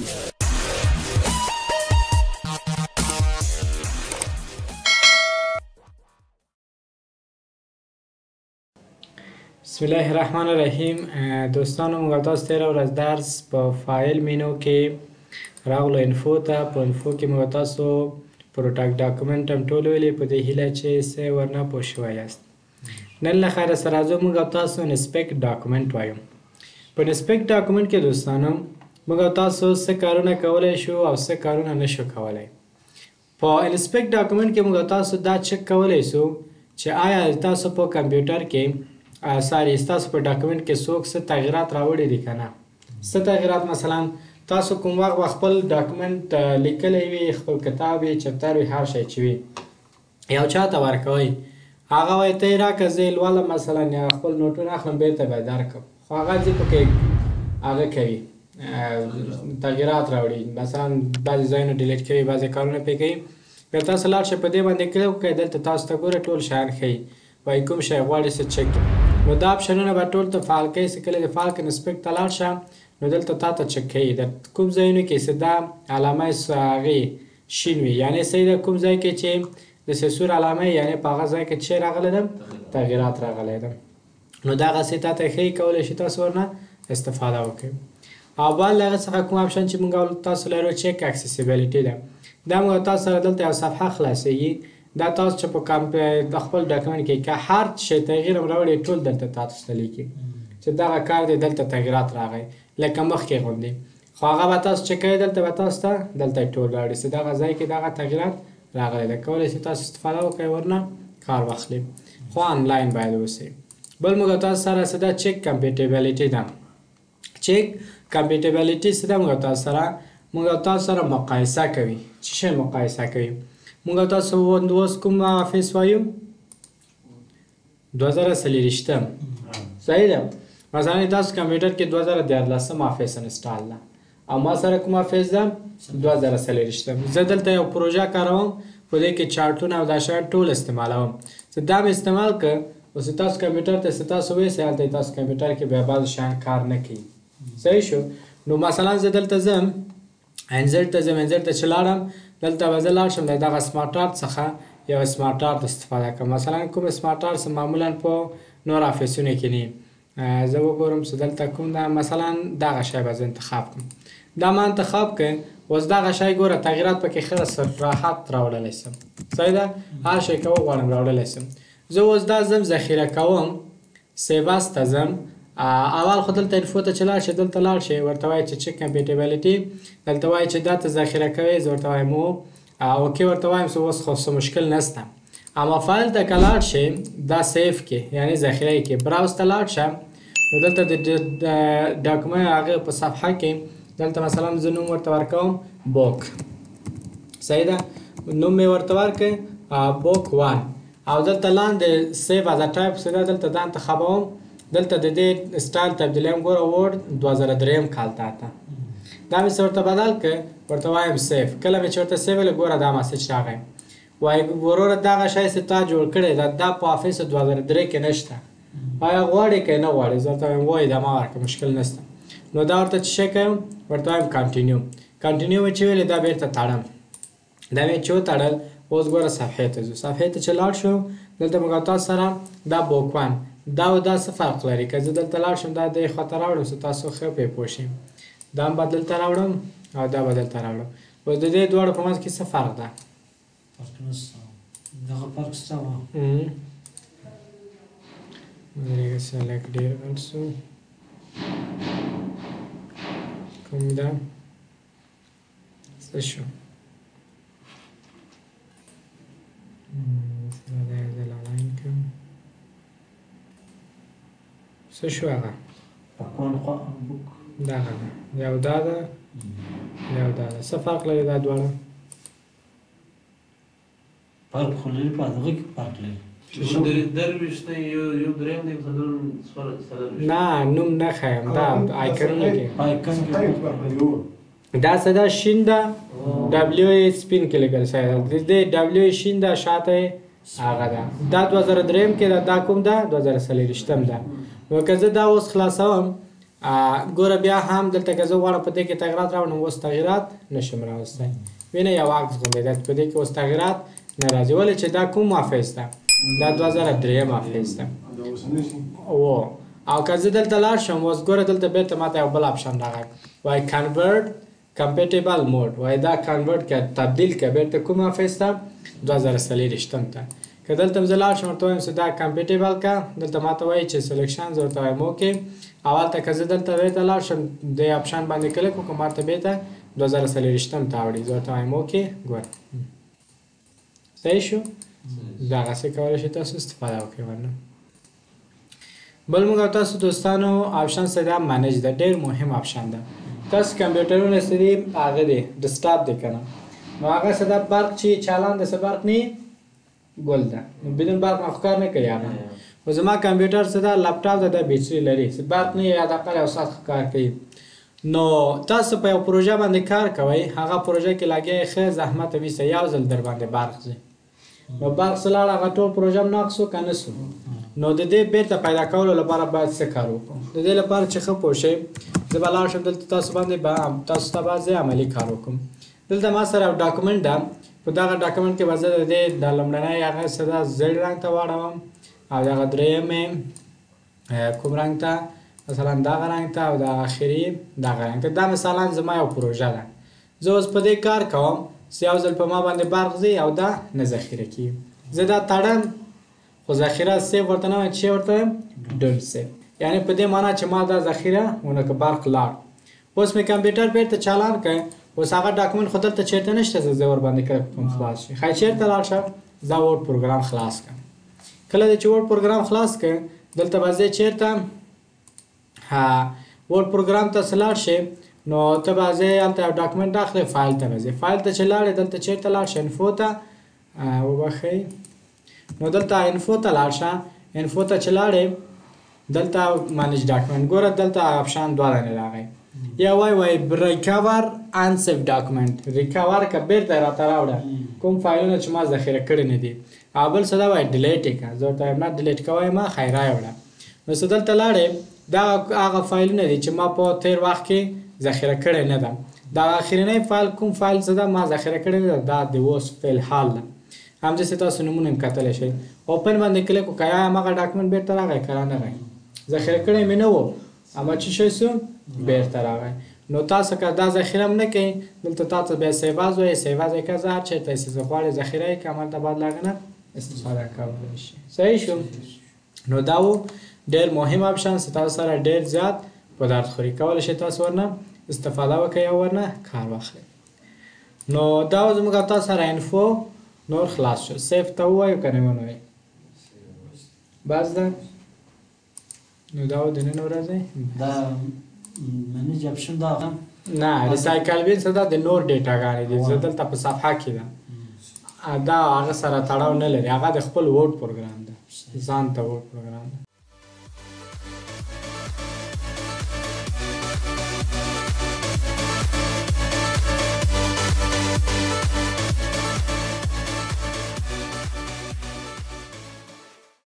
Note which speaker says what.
Speaker 1: بسم الله الرحمن الرحیم. دوستانو موږ تاسو ته ورځ درس په فایل مینو کې راغلو انفو ته. په انفو کې موږ تاسو پروډکټ ډاکومنټ هم ټول ویلې په دې هیله چې څه ورنه پوه شوي یاست. نن له خیره سره راځو موږ تاسو انسپیکټ ډاکومنټ وایو. په انسپیکټ ډاکومنټ کې دوستانو موږ تاسو څه کارونه کولی شو او څه کارونه نشو کولی. په انسپیکټ ډاکومنټ کې موږ تاسو دا چک کولی شو چې آیا تاسو په کمپیوټر کې ستاسو په ډاکومنټ کې څوک څه تغییرات راوړي دي که نه. څه تغییرات مثلا تاسو کوم وخت خپل ډاکومنټ لیکلی وي، خپل کتاب وي، چپتر وي، هر شی چې وي یو چا ته ورکوئ، هغه وایي ته یې راکړه زه یې لولم مثلا یا خپل نوټونه اخلم بېرته به یې درکړم، خو هغه ځي پکې هغه کوي تغییرات راوړي، مثلا بعضې ځایونه ډیلیټ کوي، بعضې کارونه پرې کوي. بیا تاسو لاړ شئ په دې باندې کلیک وکړئ، دلته تاسو ته ګوره ټول شیان ښیي، وایي کوم شی غواړې څه چک کړي. نو دا اپشنونه به ټول ته فعال کوي. چې کله د فعال کې انسپیکټ ته لاړ شه نو دلته تا ته چک کوي د کوم ځایونو کې چې دا علامه هغې شین وي، یعنې صحیح ده کوم ځای کې چې د سیسور علامه یعنې په هغه ځای کې څه راغلی ده تغییرات راغلی ده. نو دغسې تا ته ښیي، کولی شي تاسو ورنه استفاده وکړئ. او بل د هغه څخه کوم اپشن چې موږ تاسو لرو چک اکسیسیبیلیټي ده. دا موږ تاسو سره دلته یو صفحه خلاصوي. دا تاسو چې په د خپل ډاکومنټ کې که هر شی تغییر هم راوړي ټول دلته تاسو ته لیکي چې دغه کار دی دلته تغییرات راغی لکه مخکې غوندې، خو هغه به تاسو چې کوئ دلته به تاسو ته دلته ټول راوړي چې دغه ځای کې دغه تغییرات راغلی ده. کولی شئ تاسو استفاده وکړئ ورنه کار واخلئ، خو آنلاین باید اوسئ. بل موږ تاسو سره څه ده چک کمپیټیبلیټي ده. چک کمپیټیبلیټي څه ده موږ تاسو سره مقایسه کوي. څه شی مقایسه کوي؟ موږ تاسو اوس کوم افیس وایو 2040 صحیح ده. مثلا تاسو کمپیوټر کې 2014 افیس انسټال ده او ما سره کوم افیس ده 2040. زه دلته یو پروژه کاروم په دې کې چارټونه او دا شیان ټول استعمالوم. چې دا مې استعمال کړ اوس تاسو کمپیوټر ته چې تاسو وایئ هلته تاسو کمپیوټر کې بیا بعضې شیان کار نه کوي. صحیح شو. نو مثلا زه دلته ځم انزر ته ځم، انزر ته چې لاړم دلته به زه لاړ شم د دغه سمارټ آرټ څخه یو سمارټ آرټ استفاده کړم. مثلا کوم سمارټ آرټ معمولا په نور افیسونو کې نه زه وګورم چې دلته کوم ده، مثلا دغه شی به زه انتخاب کړم. دا ما انتخاب کړ، اوس دغه شی ګوره تغییرات پکې ښه راحت راوړلی شم. صحیح ده. هر شی که وغواړم راوړلی شم. زه اوس دا ځم ذخیره کوم، سیوس ته ځم. اول خو دلته انفو ته چې لاړ شئ دلته لاړ شئ ورته وایي چې چک کمپیټیبلیټي، دلته وایي چې دا ته ذخیره کوئ، زه ورته وایم اوکې ورته وایم چې اوس خو څه مشکل نشته. اما فایل ته که لاړ شئ دا سیف کې یعنې ذخیره یې کې براوز ته لاړ شه نو دلته د ډاکومنټ هغې په صفحه کې دلته مثلا زه نوم ورته ورکوم بوک. صحیح ده. نوم مې ورته ورکړ بوک 1 او دلته لاندې سیف از ټایپ څه ده دلته دا انتخابوم. دلته د دې سټایل تبدیلي هم ګوره وورډ 2003 کال ته دا مې څه ورته بدل کړ ورته وایم سیف. کله مې چې ورته سیف ویلې ګوره دا مسیج راغی وایي وروره دغه شی چې تا جوړ کړی دا په افیس 2003 کې نشته، آیا غواړې که نه غواړې؟ زه ورته وایم وایي دا ما ورکړه مشکل نشته. نو دا ورته چې شی کوم ورته وایم کنټینیو. کنټینیو مې چې ویلې دا بېرته تړم. دا مې چې وتړل اوس ګوره صفحې ته ځو. صفحې ته چې لاړ شو دلته موږ تاسو سره دا بوک 1 دا او دا څه فرق لري؟ که زه دلته لاړ شم دا دې خواته راوړم چې تاسو ښه پرې پوه شئ. دا هم به دلته راوړم او دا به دلته راوړم. اوس د دې دواړو په منځ کې څه فرق ده؟
Speaker 2: فرق نشته. دغه فرق شته وه.
Speaker 1: ودرېږه سلیکټ ډېر غټ شو. کوم ده؟ څه شو؟ دا د یو ځل الاین کړم. څه شو هغه؟ دغه ده یو دا ده یو دا ده. څه فرق لري دا دواړه؟
Speaker 2: فرق خو لري په هغه کې فرق لري.
Speaker 1: نه نوم نه ښیم دا آیکنونه کې دا څه ده شین ده ډبلیو ای سپین کې لیکل شوی ده. د دې ډبلیو ای شین ده شاته یې هغه ده. دا 2003 کې ده. دا کوم ده 2040 ده. نو که زه دا اوس خلاصوم ګوره بیا هم دلته که زه غواړم په دې کې تغیرات راوړم اوس تغیرات نشم راوستی وینه یو عکس غوندې ده په دې کې اوس تغیرات نه راځي ولې چې دا کوم حافظ ده دا 2003 حافظ ده او که زه دلته لاړ شم اوس ګوره دلته بیرته ماته یو بل آپشن راغی وایي کنورټ کمپیټیبل موډ وایي دا کنورټ که تبدیل که بیرته کوم حافظ ته 2023 ته که دلته زه لاړ شم ورته وایم چې دا کمپیټیبل که دلته ماته وایي چې سلیکشن زه ورته وایم اوکې اول ته که زه دلته بیرته لاړ شم دې آپشن باندې کلیک وکړم ماته بیرته 2023 ته راوړي زه ورته وایم اوکې ګوره صحیح شو دغسې کولی شئ تاسو استفاده وکړئ ورنه بل موږ تاسو دوستانو آپشن څه ده منیج ده ډېر مهم آپشن ده تاسو کمپیوټرونه څه دي هغه دی ډسکټاپ دی که نه نو هغه څه ده برق چې چالان ده څه برق نه ګل ده نو بدون برق نه خو کار نه کوي هغه خو زما کمپیوټر څه ده لپټاپ ده دا بیټري لري څه برق نه یا حداقل یو ساعت کار کوي نو تاسو په یو پروژه باندې کار کوئ هغه پروژه کې لګیا ښه زحمت ویسه یو ځل در باندې برق ځي نو برق څه لاړ هغه ټول پروژه هم ناقص و که نه سو نو د دې بیرته پیدا کولو لپاره باید څه کار وکړو د دې لپاره چې ښه پوه شئ زه به لاړ شم دلته تاسو باندې تاسو ته به زه عملي کار وکړم دلته ما سره یو ډاکومنټ ده په دغه ډاکومنټ کې به زه د دې د لومړنی هغه څه ده زیړ رنګ ته واړوم او دغه دریم کوم رنګ ته مثلا دغه رنګ ته او د اخري دغه رنګ ته دا مثلا زما یو پروژه ده زه اوس په دې کار کوم چې یو ځل په ما باندې برق ځي او دا نه ذخیره کېږي زه دا تړم خو ذخیره سیف ورته نه وایم چې ورته وایم ډونټ سیف یعنی په دې معنا چې ما دا ذخیره ونه که برق لاړ اوس مې کمپیوټر بیرته چالان کړ اوس هغه ډاکومنټ خو دلته چېرته نشته زه ورباندې کلک کوم خلاص شي ښایي چېرته لاړ شم زه ورډ پروګرام خلاص کړم کله چې ورډ پروګرام خلاص کړ دلته به زه چېرته ورډ پروګرام ته څه لاړ شي نو ته به زه هلته یو ډاکومنټ اخلې فایل ته به ځې فایل ته چې لاړې دلته چېرته لاړ شي انفو ته وبښئ نو دلته انفو ته لاړ شه انفو ته چې لاړې دلته مانیج ډاکومنټ ګوره دلته آپشن دوه دانې راغی یا وایي ریکور انسیف ډاکومنټ ریکور که بیرته راته راوړه کوم فایلونه چې ما ذخیره کړي نه دي او بل څه ده وایي ډیلیټ یې کړه زه ورته وایم نه ډیلیټ کوی ما خیر راوړه نو څه دلته لاړې دا هغه فایلونه دي چې ما په تیر وخت کې ذخیره کړی نه ده دا اخرنی فایل کوم فایل څه ده ما ذخیره کړی نه ده دا د اوس فی الحال ده همداسې تاسو نومونه هم کتلی شئ اوپن باندې کلیک وکړئ آیا هماغه ډاکومنټ بیرته راغی که را نه راغی ذخیره کړی مې نه و اما چې شی سو بیرته راغی نو تاسو که دا ذخیره هم نه کوئ دلته تاسو بیا سیواز وایي سیواز یې که زه هر چېرته چې زه غواړئ ذخیره یې که همالته باید له هغه نه استفاده کولی شئ صحیح شو نو دا و ډېر مهم آپشن چې تاسو سره ډېر زیات په درد خوري کولی شئ تاسو ورنه استفاده وکړئ او ورنه کار واخلئ نو دا و زموږ تاسو سره انفو نور خلاص شو سیف ته ووایو که نه ونوایو بس ده نو دا و د نن ورځې
Speaker 2: دا منیج آپشن دا
Speaker 1: نه ریسایکل بین څه ده د نور ډیټاګانې دي زه دلته په صفحه کې ده دا هغه سره تړاو نه لري هغه د خپل ورډ پروګرام ده ځان ته ورډ پروګرام ده